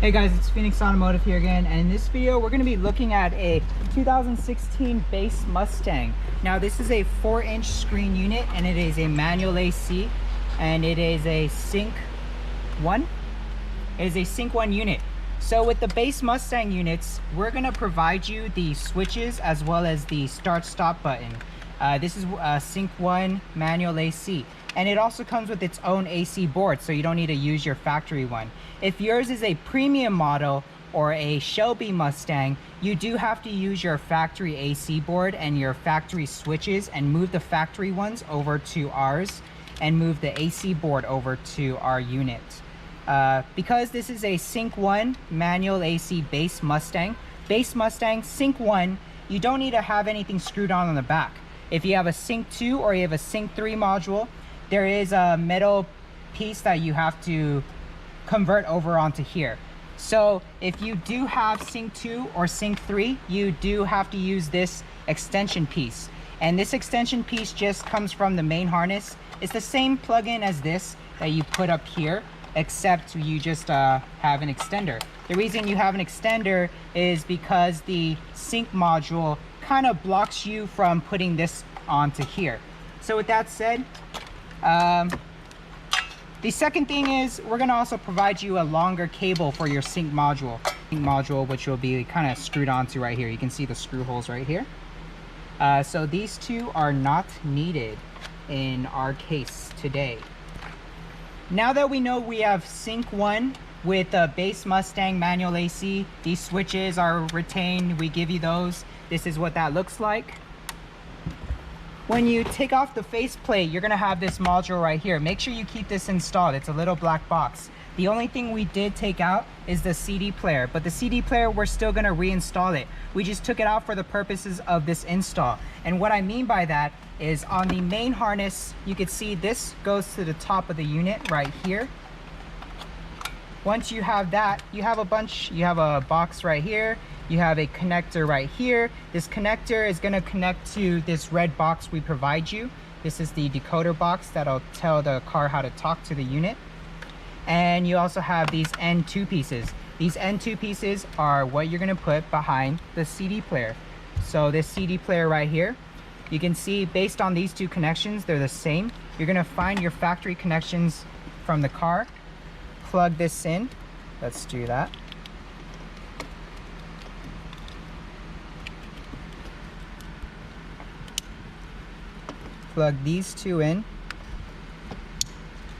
Hey guys, it's Phoenix Automotive here again, and in this video we're going to be looking at a 2016 base Mustang. Now this is a 4-inch screen unit and it is a manual AC and it is a Sync 1. It is a Sync 1 unit. So with the base Mustang units, we're going to provide you the switches as well as the start stop button. This is a Sync 1 manual AC. And it also comes with its own AC board, so you don't need to use your factory one. If yours is a premium model or a Shelby Mustang, you do have to use your factory AC board and your factory switches and move the factory ones over to ours and move the AC board over to our unit. Because this is a Sync 1 manual AC base Mustang Sync 1, you don't need to have anything screwed on the back. If you have a Sync 2 or you have a Sync 3 module, there is a metal piece that you have to convert over onto here. So if you do have Sync 2 or Sync 3, you do have to use this extension piece. And this extension piece just comes from the main harness. It's the same plug-in as this that you put up here, except you just have an extender. The reason you have an extender is because the sync module kind of blocks you from putting this onto here. So with that said, the second thing is we're going to also provide you a longer cable for your sync module, which will be kind of screwed onto right here. You can see the screw holes right here. So these two are not needed in our case today. Now that we know we have Sync 1 with a base Mustang manual AC, these switches are retained, we give you those. This is what that looks like. When you take off the faceplate, you're going to have this module right here. Make sure you keep this installed. It's a little black box. The only thing we did take out is the CD player, but the CD player, we're still going to reinstall it. We just took it out for the purposes of this install. And what I mean by that is on the main harness, you can see this goes to the top of the unit right here. Once you have that, you have a box right here. You have a connector right here. This connector is going to connect to this red box we provide you. This is the decoder box that'll tell the car how to talk to the unit. And you also have these N2 pieces. These N2 pieces are what you're going to put behind the CD player. So this CD player right here, you can see based on these two connections, they're the same. You're going to find your factory connections from the car. Plug this in. Let's do that. Plug these two in,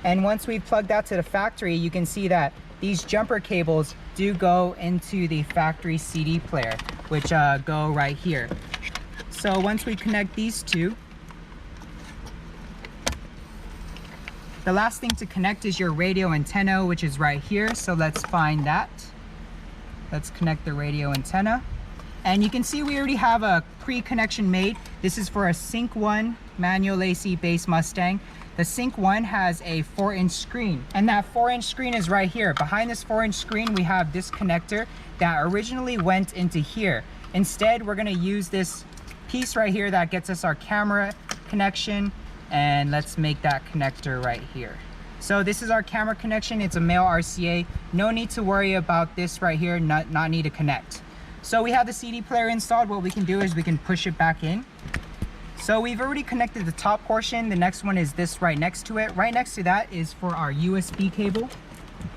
and once we plug that to the factory, you can see that these jumper cables do go into the factory CD player, which go right here. So once we connect these two, the last thing to connect is your radio antenna, which is right here. So let's find that. Let's connect the radio antenna. And you can see we already have a pre-connection made. This is for a Sync 1 manual AC base Mustang. The Sync 1 has a 4-inch screen, and that 4-inch screen is right here. Behind this 4-inch screen, we have this connector that originally went into here. Instead, we're gonna use this piece right here that gets us our camera connection, and let's make that connector right here. So this is our camera connection. It's a male RCA. No need to worry about this right here, not need to connect. So we have the CD player installed. What we can do is we can push it back in. So we've already connected the top portion. The next one is this right next to it. Right next to that is for our USB cable.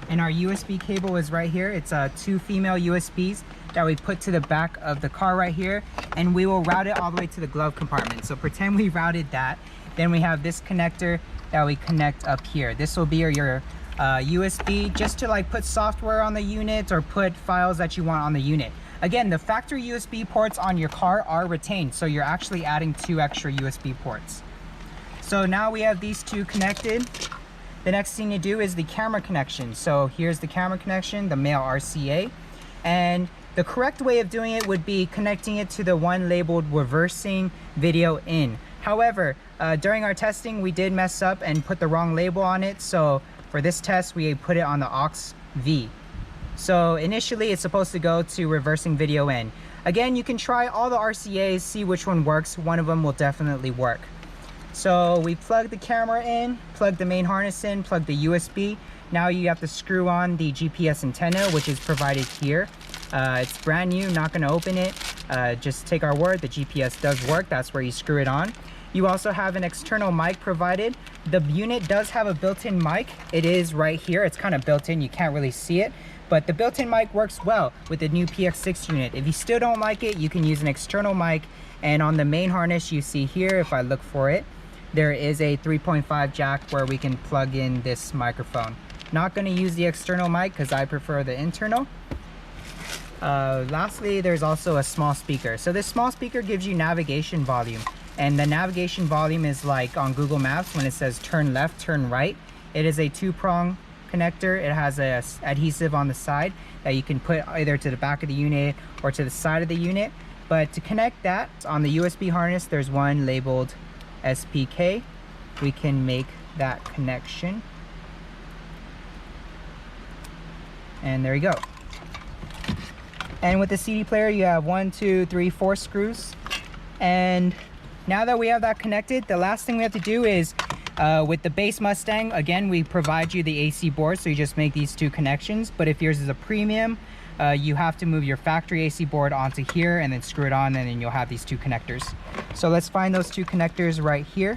And our USB cable is right here. It's 2 female USBs that we put to the back of the car right here. And we will route it all the way to the glove compartment. So pretend we routed that. Then we have this connector that we connect up here. This will be your USB just to like put software on the unit or put files that you want on the unit. Again, the factory USB ports on your car are retained, so you're actually adding 2 extra USB ports. So now we have these two connected. The next thing to do is the camera connection. So here's the camera connection, the male RCA. And the correct way of doing it would be connecting it to the one labeled reversing video in. However, during our testing, we did mess up and put the wrong label on it. So for this test, we put it on the aux V. So initially it's supposed to go to reversing video in. Again, you can try all the RCAs, see which one works. One of them will definitely work. So we plug the camera in, plug the main harness in, plug the USB. Now you have to screw on the GPS antenna, which is provided here. It's brand new, not going to open it. Just take our word, the GPS does work. That's where you screw it on. You also have an external mic provided. The unit does have a built-in mic. It is right here. It's kind of built in. You can't really see it. But the built-in mic works well with the new PX6 unit. If you still don't like it, you can use an external mic. And on the main harness you see here, if I look for it, there is a 3.5 jack where we can plug in this microphone. Not going to use the external mic because I prefer the internal. Lastly, there's also a small speaker. So this small speaker gives you navigation volume. And the navigation volume is like on Google Maps when it says turn left, turn right. It is a 2-prong connector. It has a adhesive on the side that you can put either to the back of the unit or to the side of the unit. But to connect that, on the USB harness, there's one labeled SPK. We can make that connection. And there you go. And with the CD player, you have 1, 2, 3, 4 screws. And now that we have that connected, the last thing we have to do is with the base Mustang, again, we provide you the AC board, so you just make these 2 connections. But if yours is a premium, you have to move your factory AC board onto here and then screw it on, and then you'll have these 2 connectors. So let's find those 2 connectors right here.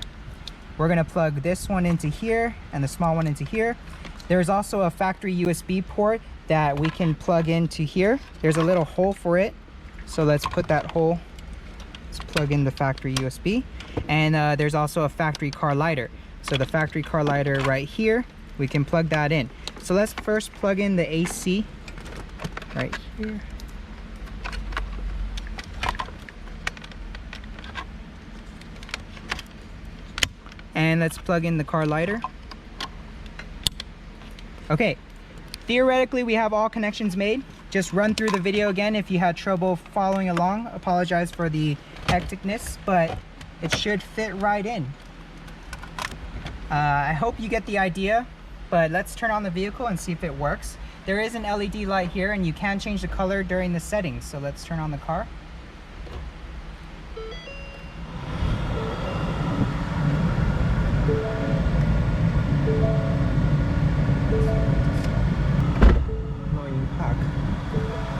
We're gonna plug this one into here and the small one into here. There's also a factory USB port that we can plug into here. There's a little hole for it. So let's put that hole, let's plug in the factory USB. And there's also a factory car lighter. So the factory car lighter right here, we can plug that in. So let's first plug in the AC right here. And let's plug in the car lighter. Okay, theoretically we have all connections made. Just run through the video again if you had trouble following along. Apologize for the hecticness, but it should fit right in. I hope you get the idea, but let's turn on the vehicle and see if it works. There is an LED light here and you can change the color during the settings. So let's turn on the car.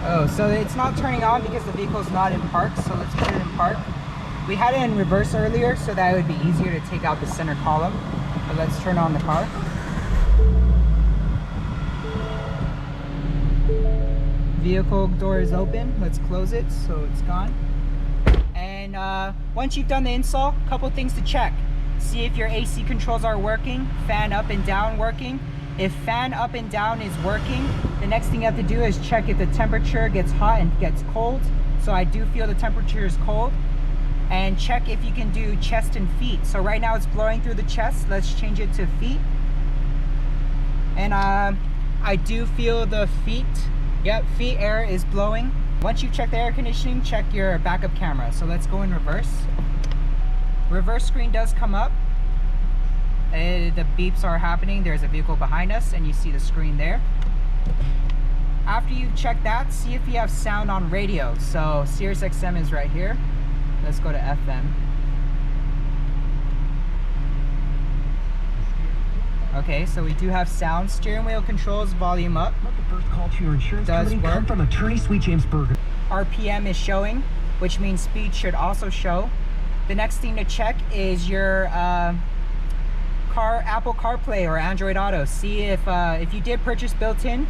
Oh, so it's not turning on because the vehicle's not in park, so let's put it in park. We had it in reverse earlier so that it would be easier to take out the center column. But let's turn on the car. Vehicle door is open. Let's close it so it's gone. And once you've done the install, a couple things to check. See if your AC controls are working, fan up and down working. If fan up and down is working, the next thing you have to do is check if the temperature gets hot and gets cold. So I do feel the temperature is cold. And check if you can do chest and feet. So right now it's blowing through the chest. Let's change it to feet. And I do feel the feet. Yep, feet air is blowing. Once you check the air conditioning, check your backup camera. So let's go in reverse. Reverse screen does come up. The beeps are happening. There's a vehicle behind us and you see the screen there. After you've checked that, see if you have sound on radio. So Sirius XM is right here. Let's go to FM. Okay, so we do have sound. Steering wheel controls, volume up. Let the first call to your insurance Does company work. come from Attorney Sweet James Berger. RPM is showing, which means speed should also show. The next thing to check is your Apple CarPlay or Android Auto. See if you did purchase built-in,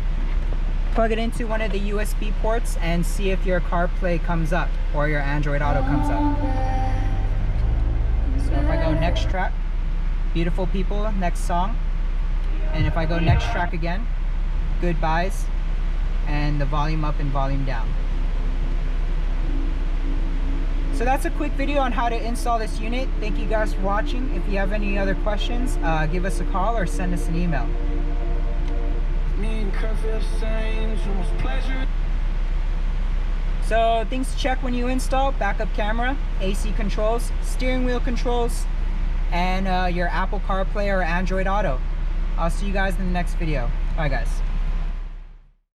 plug it into one of the USB ports and see if your CarPlay comes up or your Android Auto comes up. So if I go next track, Beautiful People, next song. And if I go next track again, Goodbyes, and the volume up and volume down. So that's a quick video on how to install this unit. Thank you guys for watching. If you have any other questions, give us a call or send us an email. So things to check when you install: backup camera, AC controls, steering wheel controls, and your Apple CarPlay or Android Auto. I'll see you guys in the next video. Bye guys.